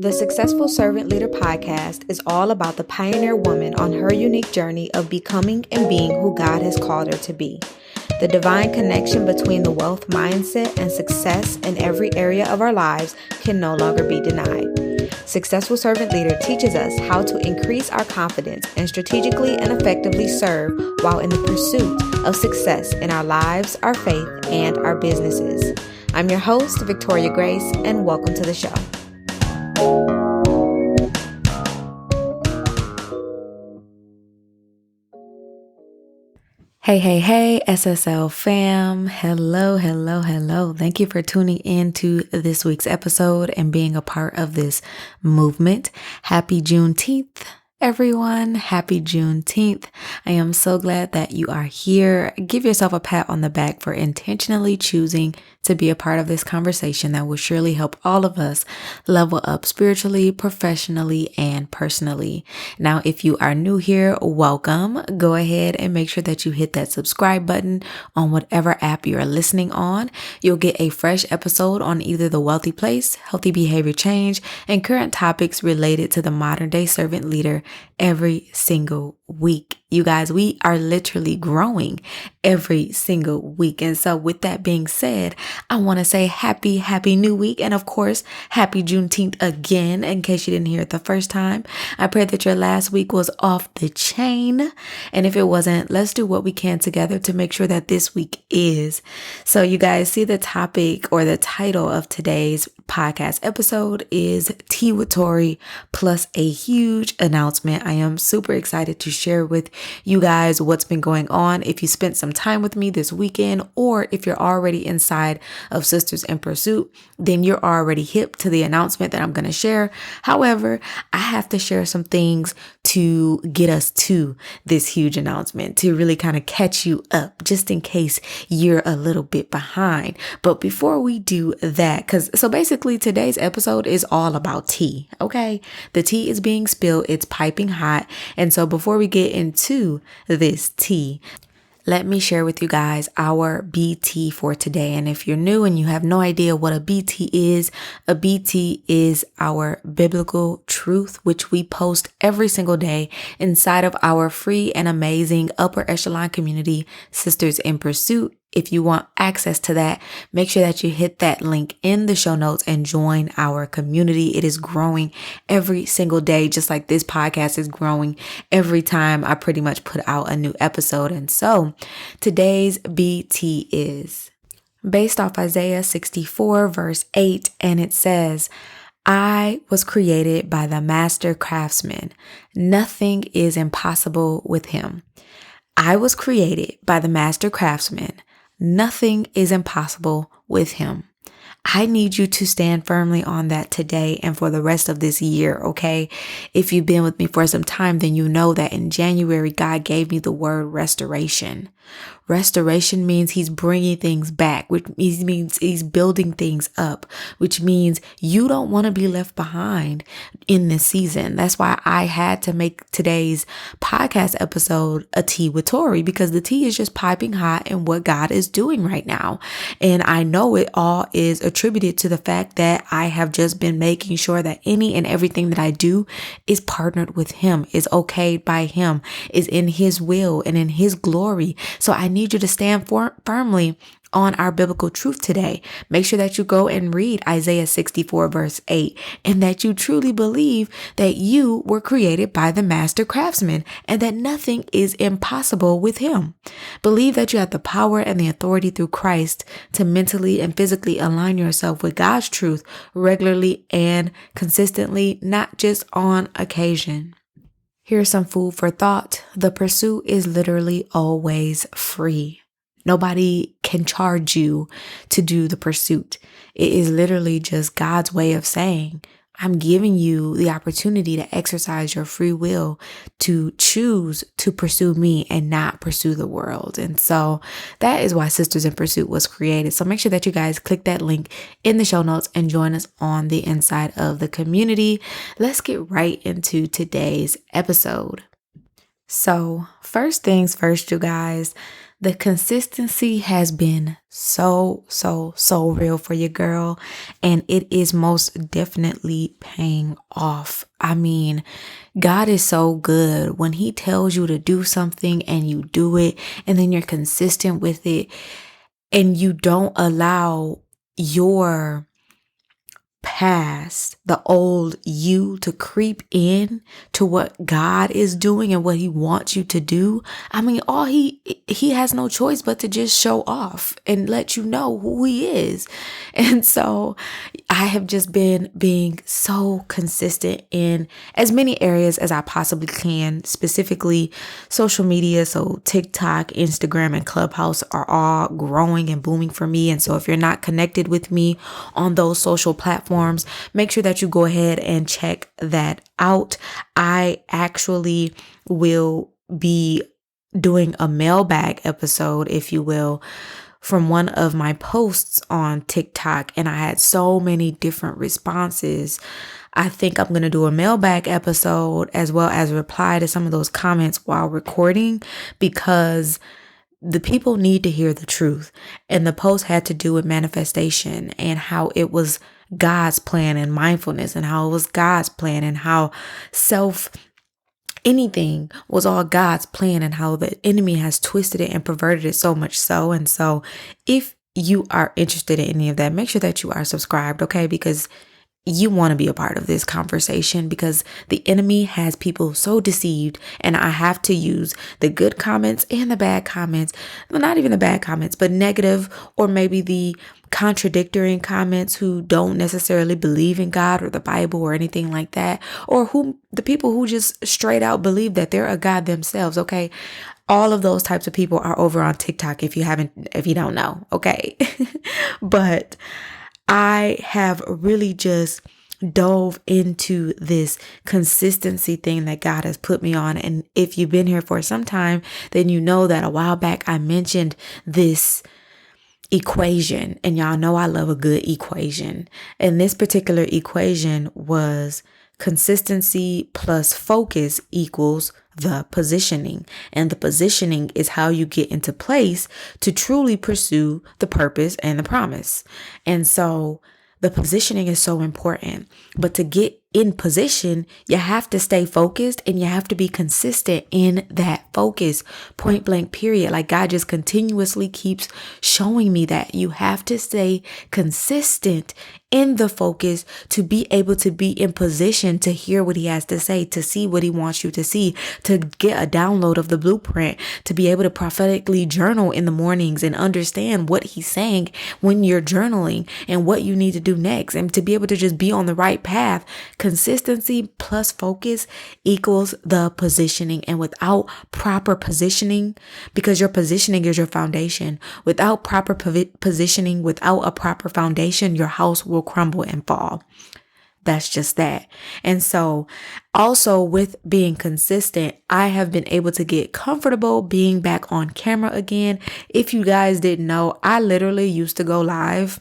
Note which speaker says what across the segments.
Speaker 1: The Successful Servant Leader podcast is all about the pioneer woman on her unique journey of becoming and being who God has called her to be. The divine connection between the wealth mindset and success in every area of our lives can no longer be denied. Successful Servant Leader teaches us how to increase our confidence and strategically and effectively serve while in the pursuit of success in our lives, our faith, and our businesses. I'm your host, Victoria Grace, and welcome to the show. Hey, SSL fam. Hello. Thank you for tuning in to this week's episode and being a part of this movement. Happy Juneteenth, everyone. Happy Juneteenth. I am so glad that you are here. Give yourself a pat on the back for intentionally choosing to be a part of this conversation that will surely help all of us level up spiritually, professionally, and personally. Now, if you are new here, welcome. Go ahead and make sure that you hit that subscribe button on whatever app you are listening on. You'll get a fresh episode on either the wealthy place, healthy behavior change, and current topics related to the modern day servant leader every single week. You guys, we are literally growing every single week. And so with that being said, I want to say happy new week. And of course, happy Juneteenth again, in case you didn't hear it the first time. I pray that your last week was off the chain. And if it wasn't, let's do what we can together to make sure that this week is. So you guys see the topic or the title of today's podcast episode is Tea with Tori plus a huge announcement. I am super excited to share with you guys what's been going on. If you spent some time with me this weekend, or if you're already inside of Sisters in Pursuit, then you're already hip to the announcement that I'm going to share. However, I have to share some things to get us to this huge announcement, to really kind of catch you up, just in case you're a little bit behind. But before we do that, so basically today's episode is all about tea, okay? The tea is being spilled, it's piping hot. And so before we get into this tea, let me share with you guys our BT for today. And if you're new and you have no idea what a BT is our biblical truth, which we post every single day inside of our free and amazing upper echelon community, Sisters in Pursuit. If you want access to that, make sure that you hit that link in the show notes and join our community. It is growing every single day, just like this podcast is growing every time I pretty much put out a new episode. And so today's BT is based off Isaiah 64 verse 8, and it says, I was created by the master craftsman. Nothing is impossible with him. I was created by the master craftsman. Nothing is impossible with him. I need you to stand firmly on that today and for the rest of this year, okay? If you've been with me for some time, then you know that in January, God gave me the word restoration. Restoration means he's bringing things back, which means he's building things up, which means you don't want to be left behind in this season. That's why I had to make today's podcast episode a tea with Tori, because the tea is just piping hot in what God is doing right now. And I know it all is attributed to the fact that I have just been making sure that any and everything that I do is partnered with him, is okayed by him, is in his will and in his glory. So I need you to stand firmly on our biblical truth today. Make sure that you go and read Isaiah 64 verse 8, and that you truly believe that you were created by the master craftsman and that nothing is impossible with him. Believe that you have the power and the authority through Christ to mentally and physically align yourself with God's truth regularly and consistently, not just on occasion. Here's some food for thought. The pursuit is literally always free. Nobody can charge you to do the pursuit. It is literally just God's way of saying, I'm giving you the opportunity to exercise your free will to choose to pursue me and not pursue the world. And so that is why Sisters in Pursuit was created. So make sure that you guys click that link in the show notes and join us on the inside of the community. Let's get right into today's episode. So first things first, you guys, The consistency has been so, so, so real for your girl, and it is most definitely paying off. I mean, God is so good when He tells you to do something and you do it, and then you're consistent with it, and you don't allow your past, the old you, to creep in to what God is doing and what He wants you to do. I mean, all he has no choice but to just show off and let you know who He is. And so I have just been being so consistent in as many areas as I possibly can, specifically social media. So TikTok, Instagram, and Clubhouse are all growing and booming for me. And so if you're not connected with me on those social platforms, make sure that you go ahead and check that out. I actually will be doing a mailbag episode, if you will, from one of my posts on TikTok, and I had so many different responses. I think I'm going to do a mailbag episode as well as reply to some of those comments while recording, because the people need to hear the truth. And the post had to do with manifestation and how it was God's plan, and mindfulness, and how it was God's plan, and how anything was all God's plan, and how the enemy has twisted it and perverted it so much so. And so if you are interested in any of that, make sure that you are subscribed, okay? Because you want to be a part of this conversation, because the enemy has people so deceived, and I have to use the good comments and the bad comments. Well, not even the bad comments, but negative, or maybe the contradictory comments, who don't necessarily believe in God or the Bible or anything like that, or the people who just straight out believe that they're a God themselves. Okay. All of those types of people are over on TikTok, if you don't know. Okay. But I have really just dove into this consistency thing that God has put me on. And if you've been here for some time, then you know that a while back I mentioned this equation, and y'all know I love a good equation. And this particular equation was consistency plus focus equals the positioning. And the positioning is how you get into place to truly pursue the purpose and the promise. And so the positioning is so important. But to get in position, you have to stay focused, and you have to be consistent in that focus, point blank, period. Like, God just continuously keeps showing me that you have to stay consistent in the focus to be able to be in position to hear what He has to say, to see what He wants you to see, to get a download of the blueprint, to be able to prophetically journal in the mornings and understand what He's saying when you're journaling and what you need to do next, and to be able to just be on the right path. Consistency plus focus equals the positioning. And without proper positioning, because your positioning is your foundation, without proper positioning, without a proper foundation, your house will crumble and fall. That's just that. And so also with being consistent, I have been able to get comfortable being back on camera again. If you guys didn't know, I literally used to go live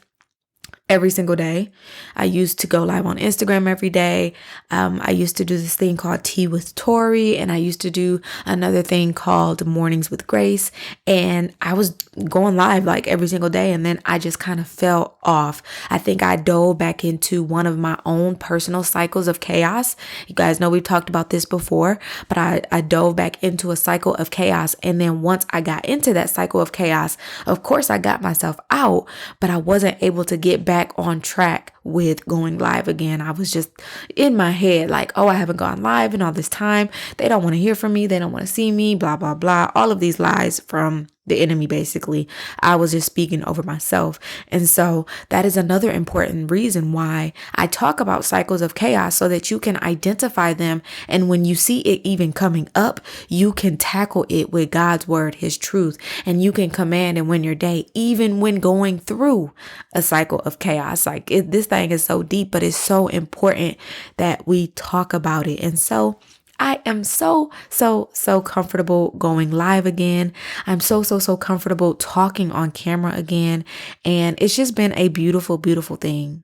Speaker 1: every single day. I used to go live on Instagram every day. I used to do this thing called Tea with Tori, and I used to do another thing called Mornings with Grace. And I was going live like every single day, and then I just kind of fell off. I think I dove back into one of my own personal cycles of chaos. You guys know we've talked about this before, but I dove back into a cycle of chaos. And then once I got into that cycle of chaos, of course I got myself out, but I wasn't able to get back on track with going live again. I was just in my head like, oh, I haven't gone live in all this time. They don't want to hear from me. They don't want to see me, blah, blah, blah. All of these lies from the enemy, basically. I was just speaking over myself. And so that is another important reason why I talk about cycles of chaos, so that you can identify them. And when you see it even coming up, you can tackle it with God's word, His truth, and you can command and win your day, even when going through a cycle of chaos. Like this thing is so deep, but it's so important that we talk about it. And so I am so comfortable going live again. I'm so comfortable talking on camera again. And it's just been a beautiful, beautiful thing.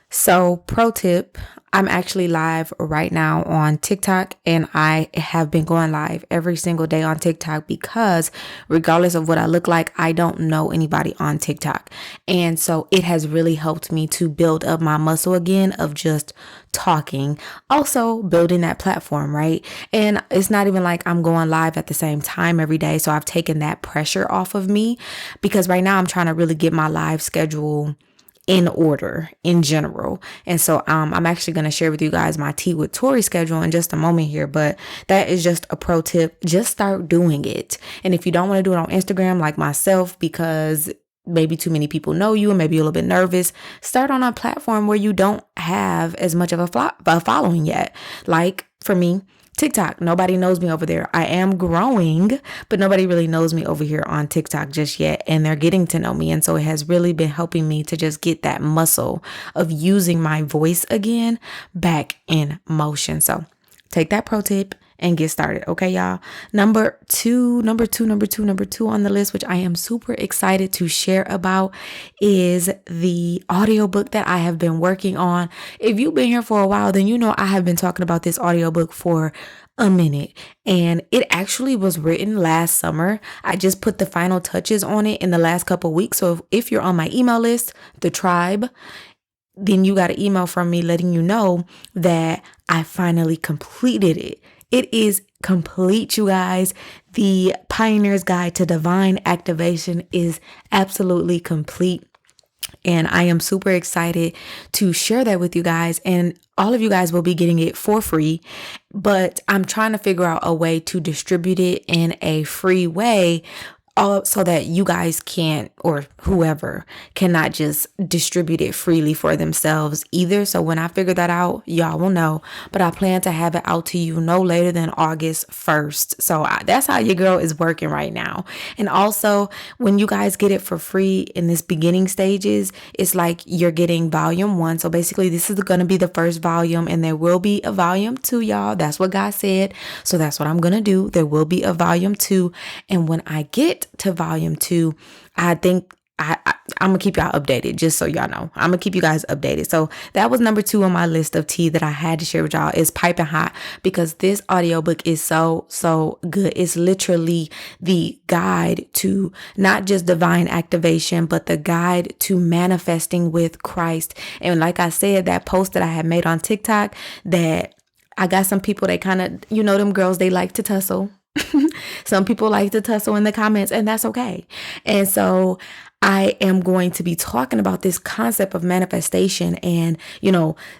Speaker 1: So, pro tip, I'm actually live right now on TikTok, and I have been going live every single day on TikTok because regardless of what I look like, I don't know anybody on TikTok. And so it has really helped me to build up my muscle again of just talking, also building that platform, right? And it's not even like I'm going live at the same time every day. So I've taken that pressure off of me because right now I'm trying to really get my live schedule in order in general. And so I'm actually going to share with you guys my Tea with Tori schedule in just a moment here, but that is just a pro tip. Just start doing it. And if you don't want to do it on Instagram like myself because maybe too many people know you and maybe you're a little bit nervous, start on a platform where you don't have as much of a following yet. Like for me, TikTok, nobody knows me over there. I am growing, but nobody really knows me over here on TikTok just yet. And they're getting to know me. And so it has really been helping me to just get that muscle of using my voice again back in motion. So take that pro tip and get started. Okay, y'all. Number two on the list, which I am super excited to share about, is the audiobook that I have been working on. If you've been here for a while, then you know I have been talking about this audiobook for a minute, and it actually was written last summer. I just put the final touches on it in the last couple of weeks. So if you're on my email list, the tribe, then you got an email from me letting you know that I finally completed it. It is complete, you guys. The Pioneer's Guide to Divine Activation is absolutely complete. And I am super excited to share that with you guys. And all of you guys will be getting it for free. But I'm trying to figure out a way to distribute it in a free way, so that you guys can't, or whoever cannot just distribute it freely for themselves either. So when I figure that out, y'all will know, but I plan to have it out to you no later than August 1st. So that's how your girl is working right now. And also when you guys get it for free in this beginning stages, it's like you're getting volume 1. So basically this is going to be the first volume, and there will be a volume 2, y'all. That's what God said. So that's what I'm going to do. There will be a volume 2. And when I get to volume 2, I think I'm gonna keep y'all updated, just so y'all know. I'm gonna keep you guys updated. So that was number 2 on my list of tea that I had to share with y'all, is Piping Hot, because this audiobook is so good. It's literally the guide to not just divine activation, but the guide to manifesting with Christ. And like I said, that post that I had made on TikTok, that I got some people, they kind of, them girls, they like to tussle. Some people like to tussle in the comments, and that's okay. And so I am going to be talking about this concept of manifestation and,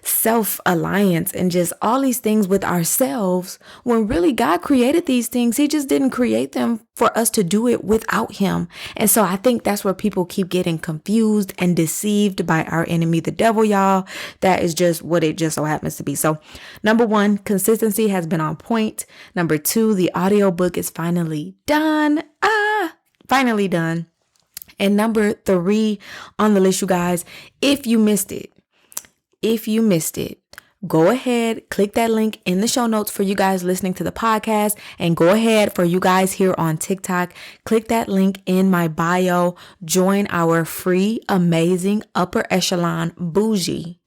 Speaker 1: self-alliance and just all these things with ourselves, when really God created these things. He just didn't create them for us to do it without him. And so I think that's where people keep getting confused and deceived by our enemy, the devil, y'all. That is just what it just so happens to be. So number 1, consistency has been on point. Number 2, the audiobook is finally done. Finally done. And number 3 on the list, you guys, if you missed it, go ahead, click that link in the show notes for you guys listening to the podcast, and go ahead for you guys here on TikTok, click that link in my bio, join our free, amazing, upper echelon, bougie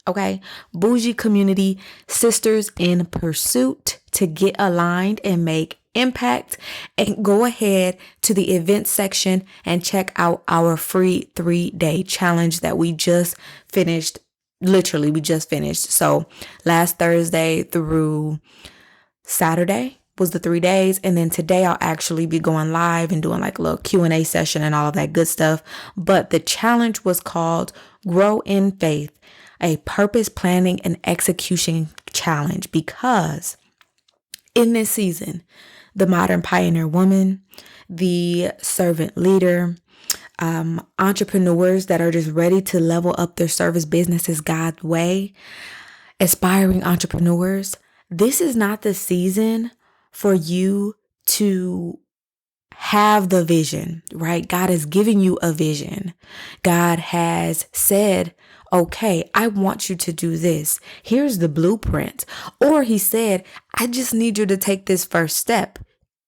Speaker 1: community, Sisters in Pursuit, to get aligned and make impact. And go ahead to the events section and check out our free 3-day challenge that we just finished. Literally, we just finished. So last Thursday through Saturday was the 3 days. And then today I'll actually be going live and doing like a little Q&A session and all of that good stuff. But the challenge was called Grow in Faith, a purpose planning and execution challenge, because in this season, the modern pioneer woman, the servant leader, entrepreneurs that are just ready to level up their service businesses God's way, aspiring entrepreneurs, this is not the season for you to have the vision, right? God is giving you a vision. God has said, okay, I want you to do this. Here's the blueprint. Or he said, I just need you to take this first step.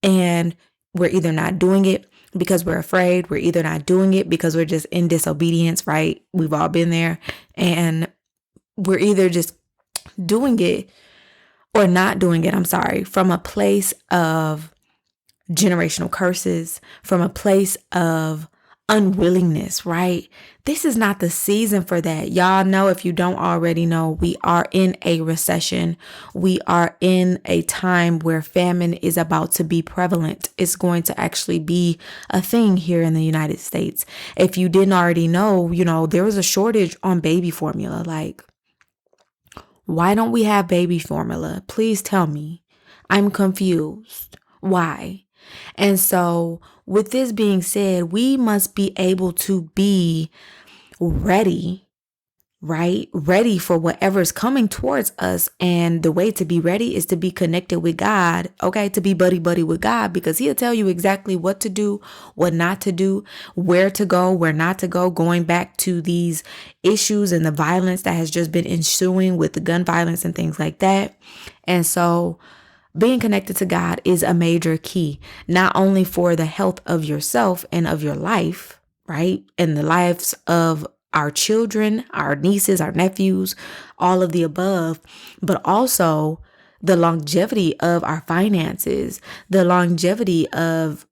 Speaker 1: And we're either not doing it because we're afraid. We're either not doing it because we're just in disobedience, right? We've all been there. And we're either just doing it or not doing it, from a place of generational curses, from a place of unwillingness, right? This is not the season for that. Y'all know, if you don't already know, we are in a recession. We are in a time where famine is about to be prevalent. It's going to actually be a thing here in the United States. If you didn't already know, there was a shortage on baby formula. Like, why don't we have baby formula? Please tell me. I'm confused. Why? And so, with this being said, we must be able to be ready, right? Ready for whatever is coming towards us. And the way to be ready is to be connected with God, okay? To be buddy with God, because He'll tell you exactly what to do, what not to do, where to go, where not to go, going back to these issues and the violence that has just been ensuing with the gun violence and things like that. And so, being connected to God is a major key, not only for the health of yourself and of your life, right? And the lives of our children, our nieces, our nephews, all of the above, but also the longevity of our finances, the longevity of,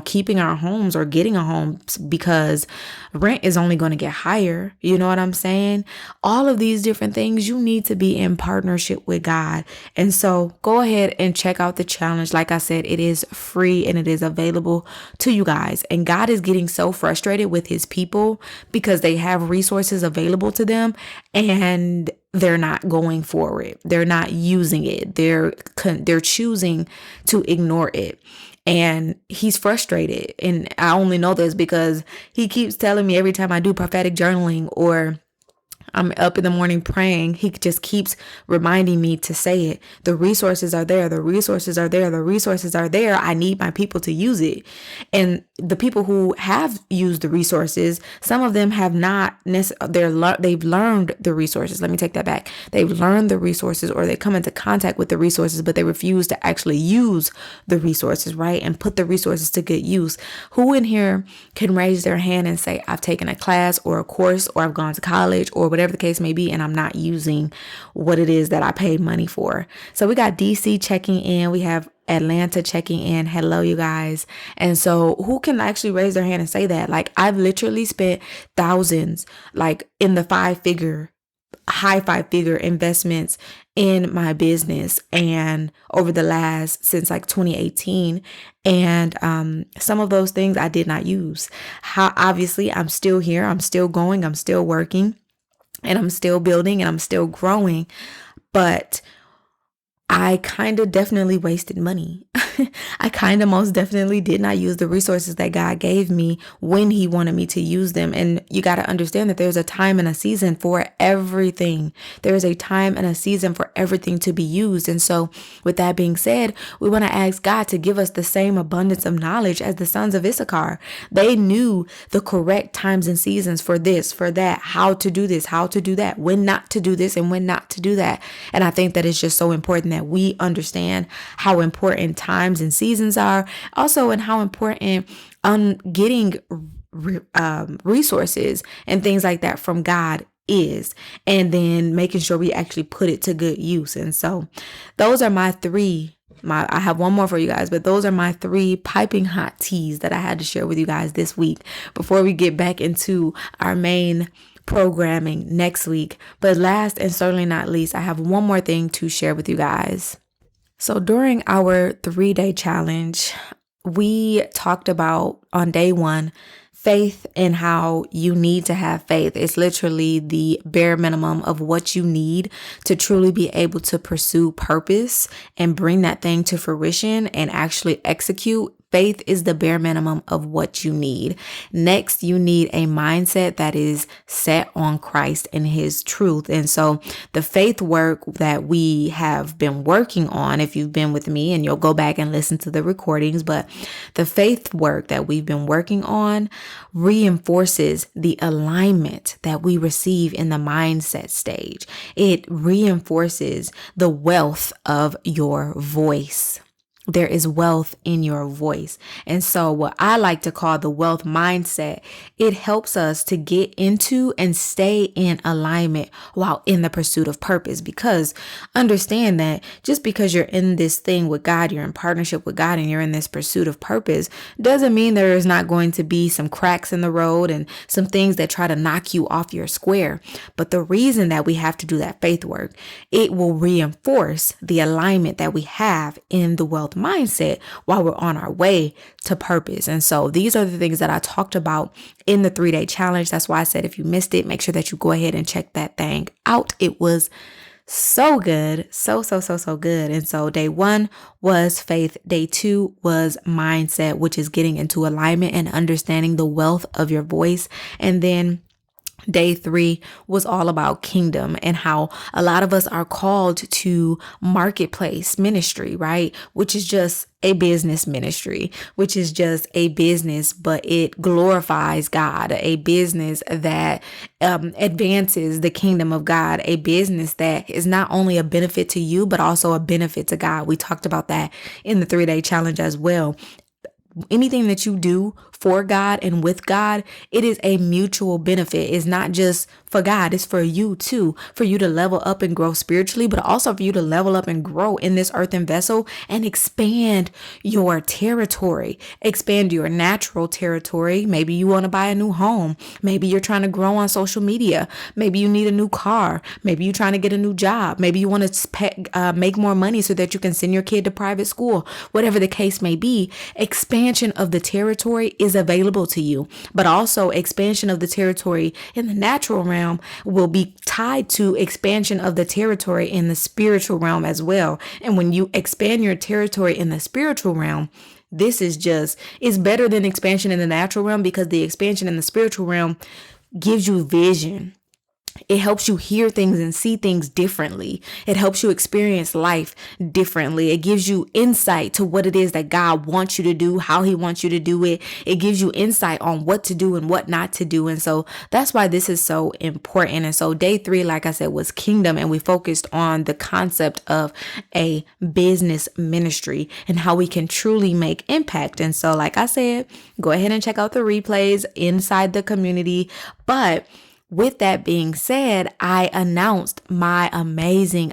Speaker 1: keeping our homes or getting a home, because rent is only going to get higher. You know what I'm saying? All of these different things, you need to be in partnership with God. And so go ahead and check out the challenge. Like I said, it is free and it is available to you guys. And God is getting so frustrated with His people because they have resources available to them and they're not going for it. They're not using it. They're choosing to ignore it. And He's frustrated. And I only know this because He keeps telling me every time I do prophetic journaling or I'm up in the morning praying, He just keeps reminding me to say it. The resources are there. The resources are there. The resources are there. I need my people to use it. And the people who have used the resources, some of them have not necessarily, they've learned the resources. Let me take that back. They've learned the resources, or they come into contact with the resources, but they refuse to actually use the resources, right? And put the resources to good use. Who in here can raise their hand and say, I've taken a class or a course, or I've gone to college, or whatever the case may be, and I'm not using what it is that I paid money for? So we got DC checking in. We have Atlanta checking in. Hello, you guys. And so who can actually raise their hand and say that? Like, I've literally spent thousands, like in the high five figure investments in my business, and over the last, since like 2018. And some of those things I did not use. Obviously I'm still here. I'm still going. I'm still working. And I'm still building and I'm still growing. But I kind of definitely wasted money. I kind of most definitely did not use the resources that God gave me when He wanted me to use them. And you got to understand that there's a time and a season for everything. There is a time and a season for everything to be used. And so with that being said, we want to ask God to give us the same abundance of knowledge as the sons of Issachar. They knew the correct times and seasons for this, for that, how to do this, how to do that, when not to do this and when not to do that. And I think that it's just so important that we understand how important times and seasons are, also, and how important getting resources and things like that from God is, and then making sure we actually put it to good use. And so those are my three. I have one more for you guys, but those are my three piping hot teas that I had to share with you guys this week before we get back into our main programming next week. But last and certainly not least, I have one more thing to share with you guys. So during our 3-day challenge, we talked about, on day 1, faith, and how you need to have faith. It's literally the bare minimum of what you need to truly be able to pursue purpose and bring that thing to fruition and actually execute. Faith is the bare minimum of what you need. Next, you need a mindset that is set on Christ and His truth. And so the faith work that we have been working on, if you've been with me, and you'll go back and listen to the recordings, but the faith work that we've been working on reinforces the alignment that we receive in the mindset stage. It reinforces the wealth of your voice. there is wealth in your voice. And so what I like to call the wealth mindset, it helps us to get into and stay in alignment while in the pursuit of purpose. Because understand that just because you're in this thing with God, you're in partnership with God, and you're in this pursuit of purpose, doesn't mean there is not going to be some cracks in the road and some things that try to knock you off your square. But the reason that we have to do that faith work, it will reinforce the alignment that we have in the wealth mindset while we're on our way to purpose. And so these are the things that I talked about in the 3-day challenge. That's why I said if you missed it, make sure that you go ahead and check that thing out. It was so good. So good. And so day 1 was faith. Day 2 was mindset, which is getting into alignment and understanding the wealth of your voice. And then day 3 was all about kingdom and how a lot of us are called to marketplace ministry, right? Which is just a business ministry, which is just a business, but it glorifies God, a business that advances the kingdom of God, a business that is not only a benefit to you, but also a benefit to God. We talked about that in the 3-day challenge as well. Anything that you do for God and with God, it is a mutual benefit. It's not just for God, it's for you too, for you to level up and grow spiritually, but also for you to level up and grow in this earthen vessel and expand your territory, expand your natural territory. Maybe you want to buy a new home. Maybe you're trying to grow on social media. Maybe you need a new car. Maybe you're trying to get a new job. Maybe you want to make more money so that you can send your kid to private school. Whatever the case may be, expansion of the territory is available to you, but also expansion of the territory in the natural realm will be tied to expansion of the territory in the spiritual realm as well. And when you expand your territory in the spiritual realm, this is it's better than expansion in the natural realm, because the expansion in the spiritual realm gives you vision. It helps you hear things and see things differently. It helps you experience life differently. It gives you insight to what it is that God wants you to do, how he wants you to do it. It gives you insight on what to do and what not to do. And so that's why this is so important. And so day 3, like I said, was kingdom. And we focused on the concept of a business ministry and how we can truly make impact. And so, like I said, go ahead and check out the replays inside the community. But with that being said, I announced my amazing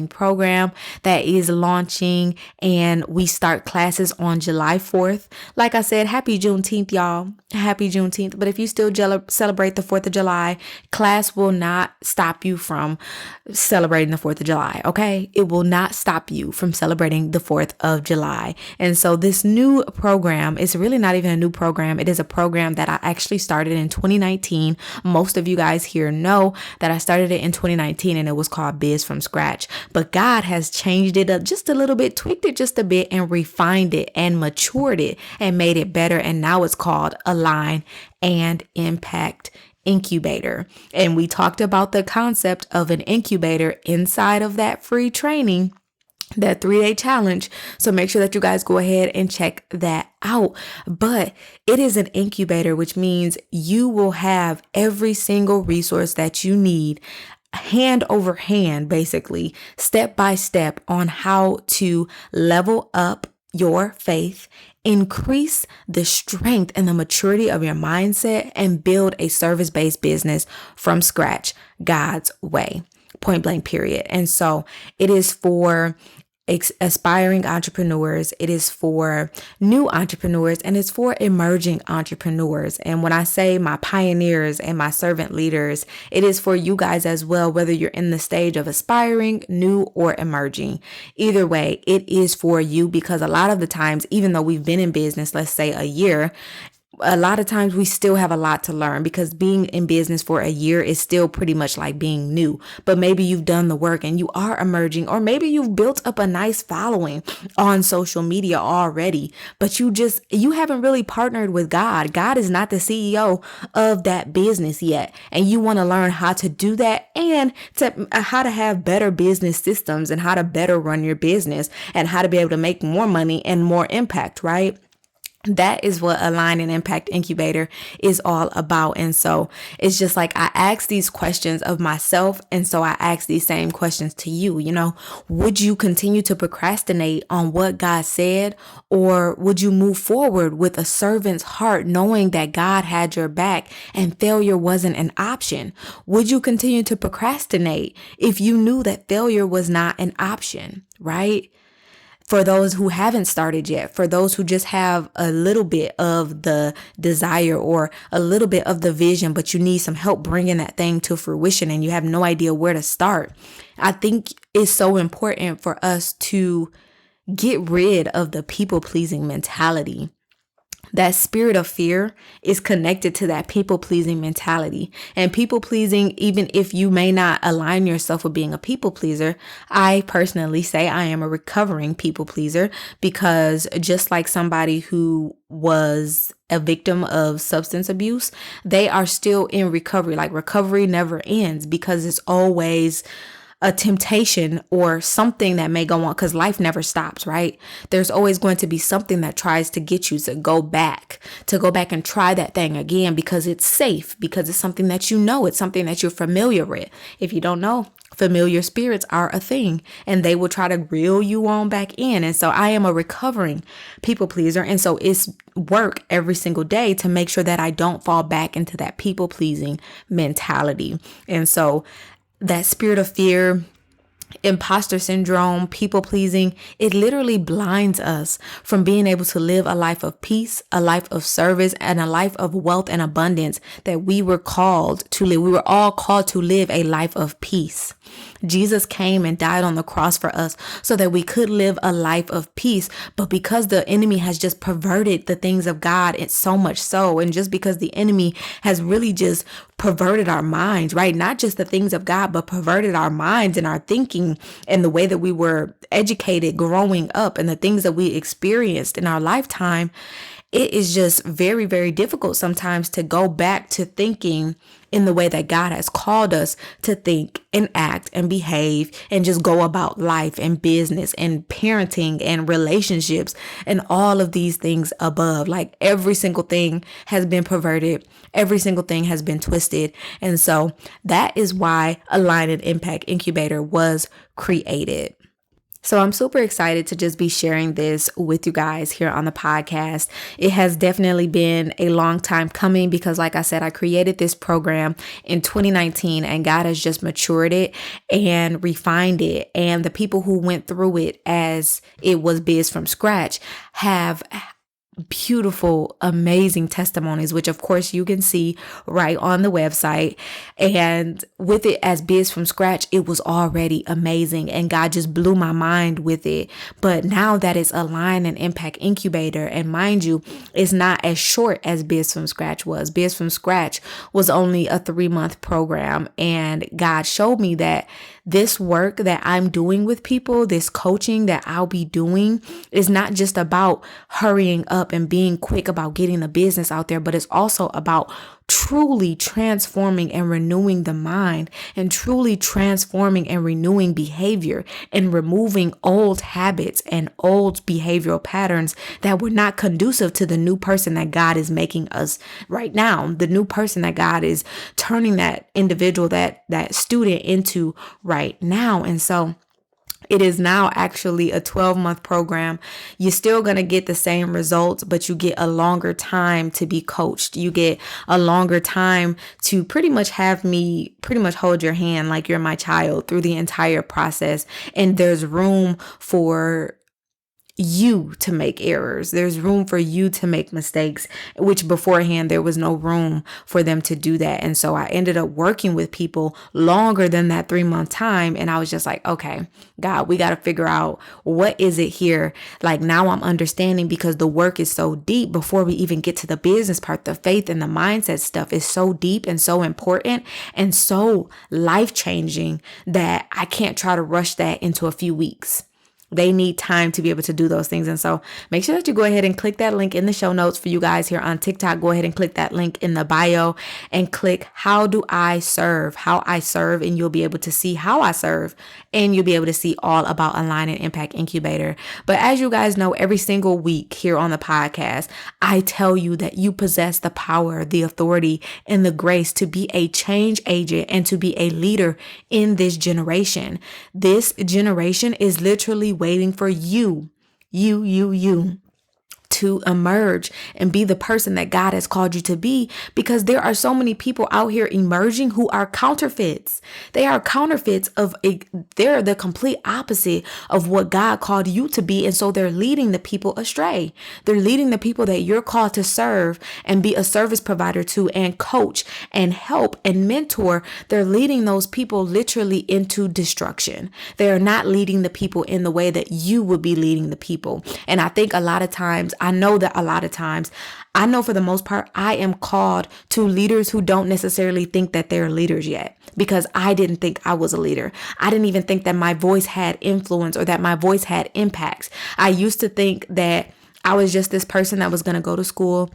Speaker 1: program that is launching, and we start classes on July 4th. Like I said, happy Juneteenth, y'all. Happy Juneteenth. But if you still celebrate the 4th of July, class will not stop you from celebrating the 4th of July, okay? It will not stop you from celebrating the 4th of July. And so this new program is really not even a new program. It is a program that I actually started in 2019. Most of you guys here know that I started it in 2019, and it was called Biz from Scratch. But God has changed it up just a little bit, tweaked it just a bit, and refined it and matured it and made it better. And now it's called Align and Impact Incubator. And we talked about the concept of an incubator inside of that free training, that 3-day challenge. So make sure that you guys go ahead and check that out. But it is an incubator, which means you will have every single resource that you need, hand over hand, basically, step by step, on how to level up your faith, increase the strength and the maturity of your mindset, and build a service-based business from scratch, God's way, point blank, period. And so it is for aspiring entrepreneurs, it is for new entrepreneurs, and it's for emerging entrepreneurs. And when I say my pioneers and my servant leaders, it is for you guys as well, whether you're in the stage of aspiring, new, or emerging. Either way, it is for you, because a lot of the times, even though we've been in business, let's say a year, a lot of times we still have a lot to learn, because being in business for a year is still pretty much like being new. But maybe you've done the work and you are emerging, or maybe you've built up a nice following on social media already, but you haven't really partnered with God. God is not the CEO of that business yet. And you want to learn how to do that, and how to have better business systems, and how to better run your business, and how to be able to make more money and more impact, right? That is what Align and Impact Incubator is all about. And so it's just like I ask these questions of myself. And so I ask these same questions to you. Would you continue to procrastinate on what God said? Or would you move forward with a servant's heart, knowing that God had your back and failure wasn't an option? Would you continue to procrastinate if you knew that failure was not an option, right? For those who haven't started yet, for those who just have a little bit of the desire or a little bit of the vision, but you need some help bringing that thing to fruition and you have no idea where to start. I think it's so important for us to get rid of the people-pleasing mentality. That spirit of fear is connected to that people-pleasing mentality. And people-pleasing, even if you may not align yourself with being a people-pleaser, I personally say I am a recovering people-pleaser, because just like somebody who was a victim of substance abuse, they are still in recovery. Like, recovery never ends, because it's always a temptation or something that may go on, because life never stops, right? There's always going to be something that tries to get you to go back and try that thing again, because it's safe, because it's something that it's something that you're familiar with. If you don't know, familiar spirits are a thing, and they will try to reel you on back in. And so I am a recovering people pleaser. And so it's work every single day to make sure that I don't fall back into that people pleasing mentality. And so that spirit of fear, imposter syndrome, people pleasing, it literally blinds us from being able to live a life of peace, a life of service, and a life of wealth and abundance that we were called to live. We were all called to live a life of peace. Jesus came and died on the cross for us so that we could live a life of peace. But because the enemy has just perverted the things of God, it's so much so. And just because the enemy has really just perverted our minds, right? Not just the things of God, but perverted our minds and our thinking and the way that we were educated growing up and the things that we experienced in our lifetime. It is just very, very difficult sometimes to go back to thinking in the way that God has called us to think and act and behave and just go about life and business and parenting and relationships and all of these things above. Like, every single thing has been perverted. Every single thing has been twisted. And so that is why Align and Impact Incubator was created. So I'm super excited to just be sharing this with you guys here on the podcast. It has definitely been a long time coming, because like I said, I created this program in 2019 and God has just matured it and refined it. And the people who went through it as it was biz from scratch have beautiful, amazing testimonies, which of course you can see right on the website. And with it as biz from scratch, it was already amazing and God just blew my mind with it. But now that it's Align and Impact Incubator, and mind you, it's not as short as biz from scratch was. Biz from scratch was only a 3-month program, and God showed me that this work that I'm doing with people, this coaching that I'll be doing, is not just about hurrying up and being quick about getting the business out there, but it's also about truly transforming and renewing the mind, and truly transforming and renewing behavior, and removing old habits and old behavioral patterns that were not conducive to the new person that God is making us right now, the new person that God is turning that individual, that student into right now. And so it is now actually a 12-month program. You're still going to get the same results, but you get a longer time to be coached. You get a longer time to pretty much have me hold your hand like you're my child through the entire process. And there's room for you to make errors. There's room for you to make mistakes, which beforehand there was no room for them to do that. And so I ended up working with people longer than that 3-month time. And I was just like, okay, God, we got to figure out what is it here. Like, now I'm understanding, because the work is so deep before we even get to the business part. The faith and the mindset stuff is so deep and so important and so life-changing that I can't try to rush that into a few weeks. They need time to be able to do those things. And so make sure that you go ahead and click that link in the show notes for you guys here on TikTok. Go ahead and click that link in the bio and click how do I serve, and you'll be able to see how I serve, and you'll be able to see all about Align and Impact Incubator. But as you guys know, every single week here on the podcast, I tell you that you possess the power, the authority, and the grace to be a change agent and to be a leader in this generation. This generation is literally waiting for you to emerge and be the person that God has called you to be, because there are so many people out here emerging who are counterfeits. They are counterfeits they're the complete opposite of what God called you to be. And so they're leading the people astray. They're leading the people that you're called to serve and be a service provider to and coach and help and mentor. They're leading those people literally into destruction. They are not leading the people in the way that you would be leading the people. And I think I know for the most part, I am called to leaders who don't necessarily think that they're leaders yet, because I didn't think I was a leader. I didn't even think that my voice had influence or that my voice had impacts. I used to think that I was just this person that was going to go to school,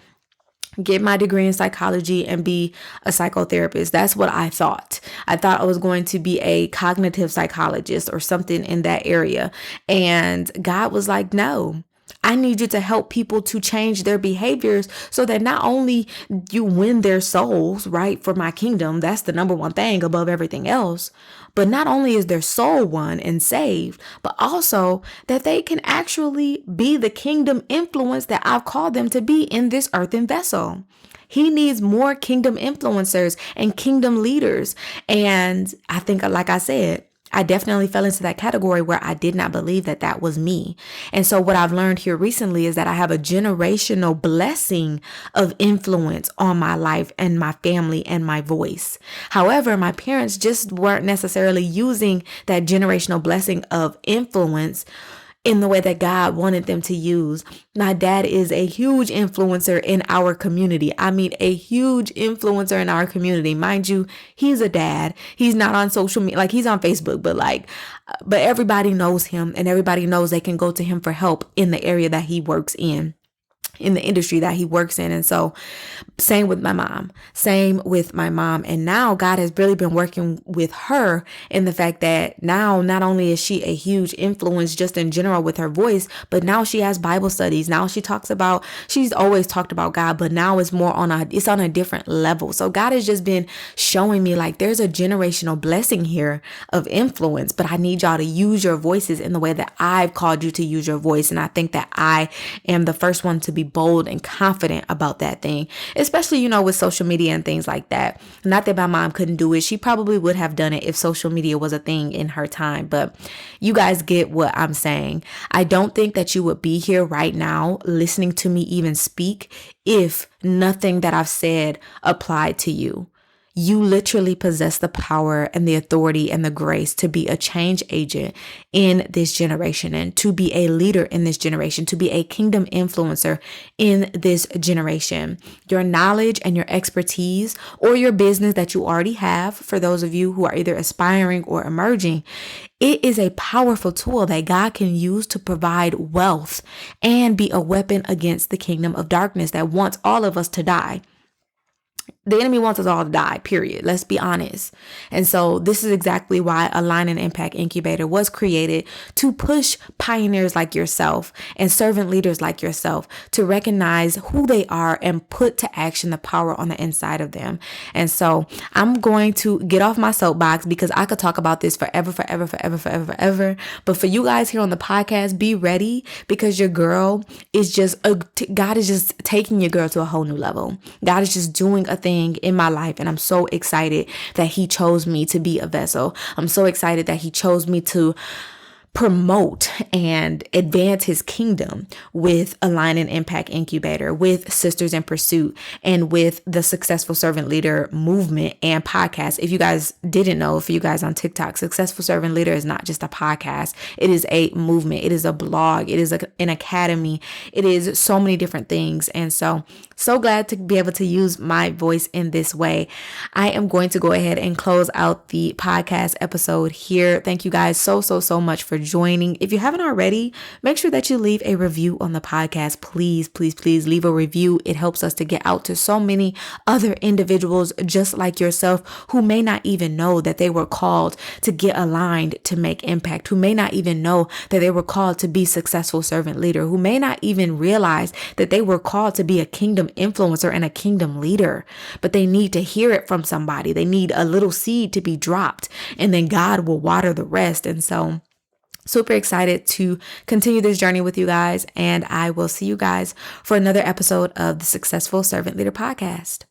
Speaker 1: get my degree in psychology, and be a psychotherapist. That's what I thought. I thought I was going to be a cognitive psychologist or something in that area. And God was like, no. I need you to help people to change their behaviors so that not only you win their souls, right, for my kingdom, that's the number one thing above everything else, but not only is their soul won and saved, but also that they can actually be the kingdom influence that I've called them to be in this earthen vessel. He needs more kingdom influencers and kingdom leaders. And I think, like I said, I definitely fell into that category where I did not believe that that was me. And so what I've learned here recently is that I have a generational blessing of influence on my life and my family and my voice. However, my parents just weren't necessarily using that generational blessing of influence in the way that God wanted them to use. My dad is a huge influencer in our community. I mean, a huge influencer in our community. Mind you, he's a dad. He's not on social media. Like, he's on Facebook, but everybody knows him, and everybody knows they can go to him for help in the area that he works in the industry that he works in. And so same with my mom. And now God has really been working with her in the fact that now not only is she a huge influence just in general with her voice, but now she has Bible studies. Now she's always talked about God, but now it's on a different level. So God has just been showing me, like, there's a generational blessing here of influence, but I need y'all to use your voices in the way that I've called you to use your voice. And I think that I am the first one to be bold and confident about that thing, especially, with social media and things like that. Not that my mom couldn't do it. She probably would have done it if social media was a thing in her time, but you guys get what I'm saying. I don't think that you would be here right now listening to me even speak if nothing that I've said applied to you. You literally possess the power and the authority and the grace to be a change agent in this generation, and to be a leader in this generation, to be a kingdom influencer in this generation. Your knowledge and your expertise, or your business that you already have, for those of you who are either aspiring or emerging, it is a powerful tool that God can use to provide wealth and be a weapon against the kingdom of darkness that wants all of us to die. The enemy wants us all to die, period. Let's be honest. And so this is exactly why Align and Impact Incubator was created, to push pioneers like yourself and servant leaders like yourself to recognize who they are and put to action the power on the inside of them. And so I'm going to get off my soapbox, because I could talk about this forever. But for you guys here on the podcast, be ready, because your girl is God is just taking your girl to a whole new level. God is just doing a thing in my life, and I'm so excited that he chose me to be a vessel. I'm so excited that he chose me to promote and advance his kingdom with Align and Impact Incubator, with Sisters in Pursuit, and with the Successful Servant Leader movement and podcast. If you guys didn't know, for you guys on TikTok, Successful Servant Leader is not just a podcast. It is a movement. It is a blog. It is an academy. It is so many different things. And so glad to be able to use my voice in this way. I am going to go ahead and close out the podcast episode here. Thank you guys so much for for joining. If you haven't already, make sure that you leave a review on the podcast. Please, please, please leave a review. It helps us to get out to so many other individuals just like yourself who may not even know that they were called to get aligned to make impact, who may not even know that they were called to be successful servant leader, who may not even realize that they were called to be a kingdom influencer and a kingdom leader, but they need to hear it from somebody. They need a little seed to be dropped, and then God will water the rest. And so super excited to continue this journey with you guys, and I will see you guys for another episode of the Successful Servant Leader Podcast.